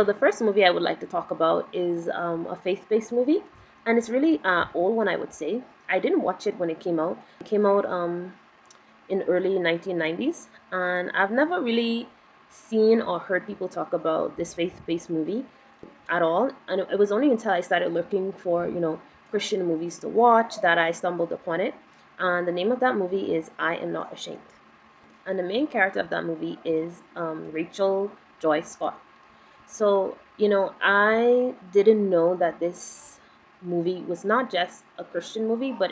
So the first movie I would like to talk about is a faith-based movie, and it's really old one, I would say. I didn't watch it when it came out. It came out in early 1990s, and I've never really seen or heard people talk about this faith-based movie at all. And it was only until I started looking for, Christian movies to watch that I stumbled upon it. And the name of that movie is I Am Not Ashamed. And the main character of that movie is Rachel Joy Scott. So, I didn't know that this movie was not just a Christian movie, but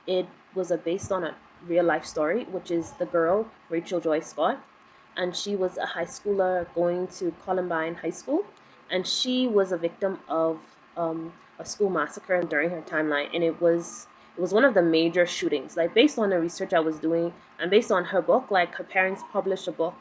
it was based on a real life story, which is the girl Rachel Joy Scott, and she was a high schooler going to Columbine High School, and she was a victim of a school massacre during her timeline, and it was one of the major shootings. Like based on the research I was doing, and based on her book, like her parents published a book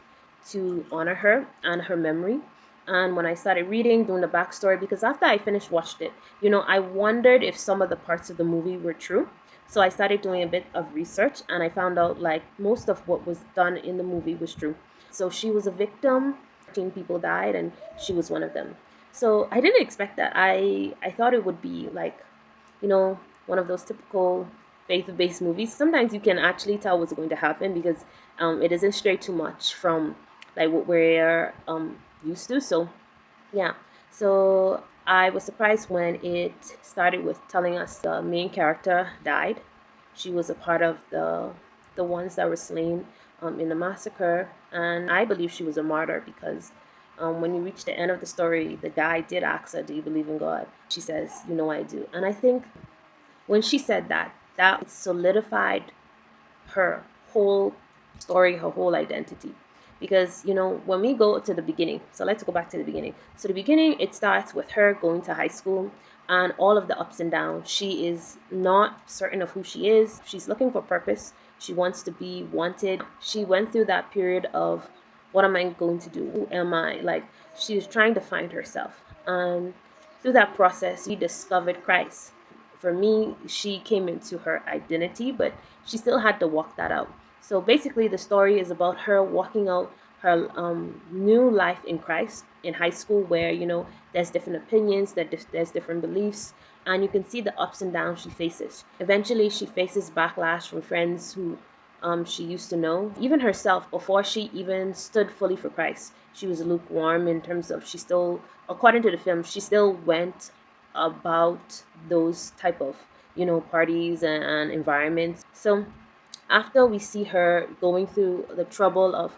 to honor her and her memory. And when I started reading, doing the backstory, because after I finished watched it, I wondered if some of the parts of the movie were true. So I started doing a bit of research, and I found out like most of what was done in the movie was true. So she was a victim, 13 people died, and she was one of them. So I didn't expect that. I thought it would be like, one of those typical faith-based movies. Sometimes you can actually tell what's going to happen because it doesn't stray too much from like what we're used to. So yeah, so I was surprised when it started with telling us the main character died. She was a part of the ones that were slain in the massacre, and I believe she was a martyr because when you reach the end of the story, the guy did ask her, "Do you believe in God?" She says, I do." And I think when she said that, that solidified her whole story, her whole identity. Because, when we go to the beginning, so let's go back to the beginning. So, the beginning, it starts with her going to high school and all of the ups and downs. She is not certain of who she is. She's looking for purpose. She wants to be wanted. She went through that period of, what am I going to do? Who am I? Like, she was trying to find herself. And through that process, she discovered Christ. For me, she came into her identity, but she still had to walk that out. So basically, the story is about her walking out her new life in Christ in high school, where there's different opinions, there's different beliefs, and you can see the ups and downs she faces. Eventually, she faces backlash from friends who she used to know, even herself before she even stood fully for Christ. She was lukewarm in terms of she still, according to the film, she still went about those type of parties and environments. So after we see her going through the trouble of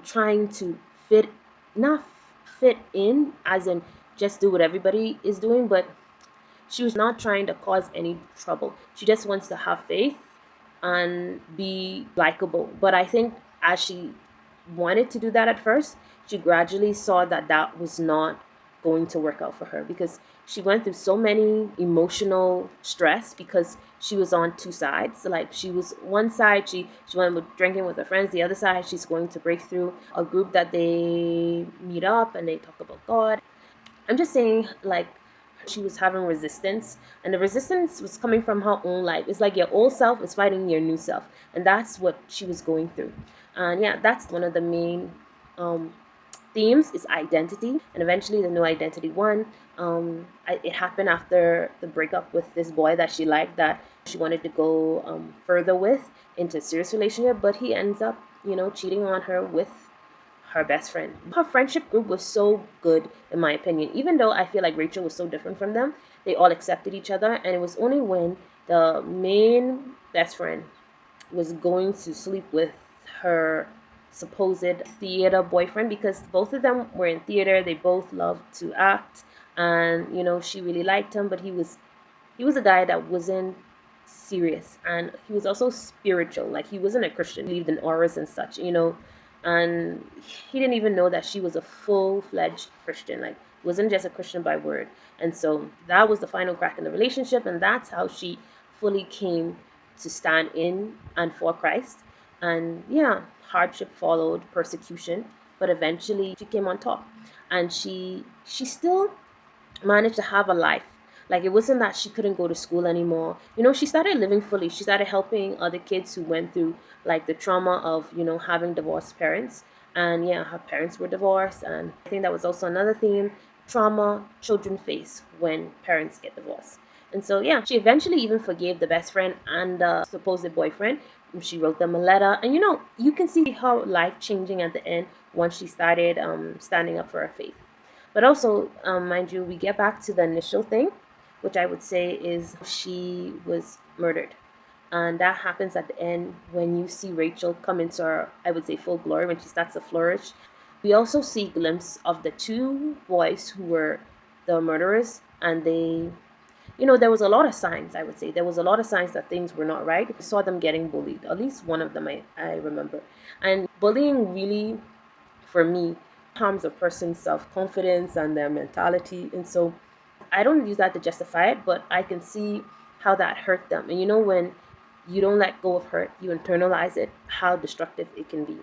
trying to fit not fit in as in just do what everybody is doing, but she was not trying to cause any trouble. She just wants to have faith and be likable. But I think as she wanted to do that at first, she gradually saw that that was not going to work out for her because she went through so many emotional stress because she was on two sides. Like she was one side, she went with drinking with her friends. The other side, she's going to break through a group that they meet up and they talk about God. I'm just saying, like, she was having resistance, and the resistance was coming from her own life. It's like your old self is fighting your new self, and that's what she was going through. And yeah, that's one of the main themes is identity, and eventually the new identity won. It happened after the breakup with this boy that she liked, that she wanted to go further with into a serious relationship, but he ends up, cheating on her with her best friend. Her friendship group was so good, in my opinion. Even though I feel like Rachel was so different from them, they all accepted each other, and it was only when the main best friend was going to sleep with her supposed theater boyfriend, because both of them were in theater, they both loved to act, and she really liked him, but he was a guy that wasn't serious, and he was also spiritual. Like he wasn't a Christian, he believed in auras and such, and he didn't even know that she was a full-fledged Christian, like wasn't just a Christian by word. And so that was the final crack in the relationship, and that's how she fully came to stand in and for Christ. And yeah, hardship followed, persecution, but eventually she came on top, and she still managed to have a life Like, it wasn't that she couldn't go to school anymore. You know, she started living fully. She started helping other kids who went through like the trauma of, having divorced parents. And yeah, her parents were divorced. And I think that was also another theme, trauma children face when parents get divorced. And so, yeah, she eventually even forgave the best friend and the supposed boyfriend. She wrote them a letter. And, you can see how life changing at the end once she started standing up for her faith. But also, mind you, we get back to the initial thing, which I would say is she was murdered. And that happens at the end when you see Rachel come into her, I would say, full glory, when she starts to flourish. We also see a glimpse of the two boys who were the murderers, and there was a lot of signs, I would say. There was a lot of signs that things were not right. We saw them getting bullied, at least one of them I remember. And bullying really, for me, harms a person's self-confidence and their mentality. And so I don't use that to justify it, but I can see how that hurt them. And when you don't let go of hurt, you internalize it, how destructive it can be.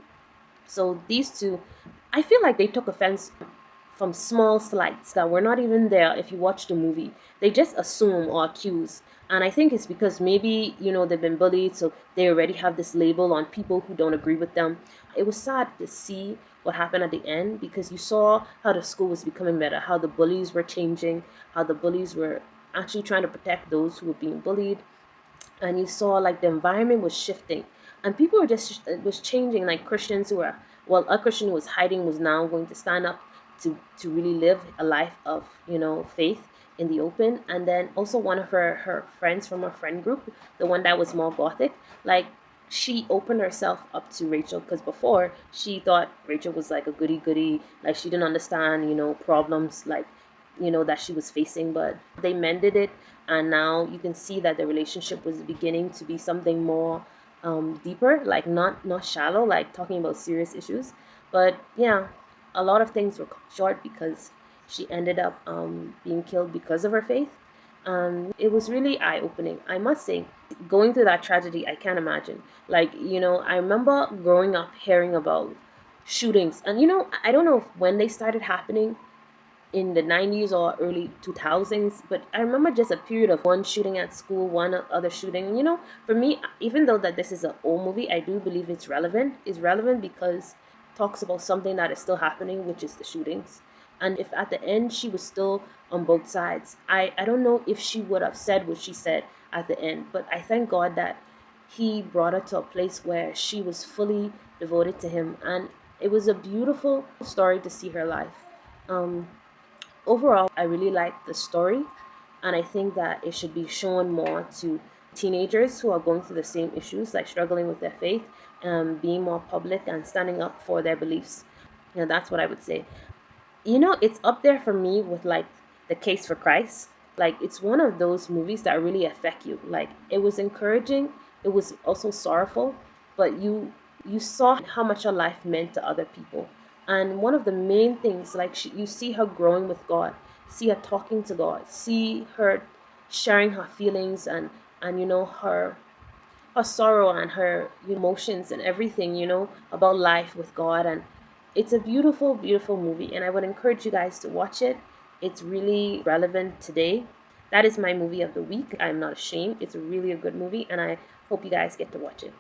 So these two, I feel like they took offense from small slights that were not even there if you watch the movie. They just assume or accuse. And I think it's because maybe, they've been bullied, so they already have this label on people who don't agree with them. It was sad to see what happened at the end, because you saw how the school was becoming better, how the bullies were changing, how the bullies were actually trying to protect those who were being bullied. And you saw like the environment was shifting, and people were just, it was changing. Like Christians who were, well, a Christian who was hiding was now going to stand up to really live a life of, faith in the open. And then also one of her friends from her friend group, the one that was more gothic, like, she opened herself up to Rachel, because before she thought Rachel was like a goody goody, like she didn't understand, problems like, that she was facing. But they mended it, and now you can see that the relationship was beginning to be something more deeper, like not shallow, like talking about serious issues. But yeah, a lot of things were cut short because she ended up being killed because of her faith. It was really eye-opening, I must say. Going through that tragedy, I can't imagine. Like, I remember growing up hearing about shootings, and I don't know when they started happening, in the 90s or early 2000s, but I remember just a period of one shooting at school, one other shooting. For me, even though that this is an old movie, I do believe it's relevant. It's relevant because it talks about something that is still happening, which is the shootings. And if at the end she was still on both sides, I don't know if she would have said what she said at the end. But I thank God that he brought her to a place where she was fully devoted to him. And it was a beautiful story to see her life. um Overall, I really like the story, and I think that it should be shown more to teenagers who are going through the same issues, like struggling with their faith, being more public and standing up for their beliefs. That's what I would say. It's up there for me with like The Case for Christ. Like, it's one of those movies that really affect you. Like, it was encouraging, it was also sorrowful, but you saw how much her life meant to other people. And one of the main things, like, you see her growing with God, see her talking to God, see her sharing her feelings, and her sorrow and her emotions and everything, about life with God. And it's a beautiful, beautiful movie, and I would encourage you guys to watch it. It's really relevant today. That is my movie of the week. I'm not ashamed. It's really a good movie, and I hope you guys get to watch it.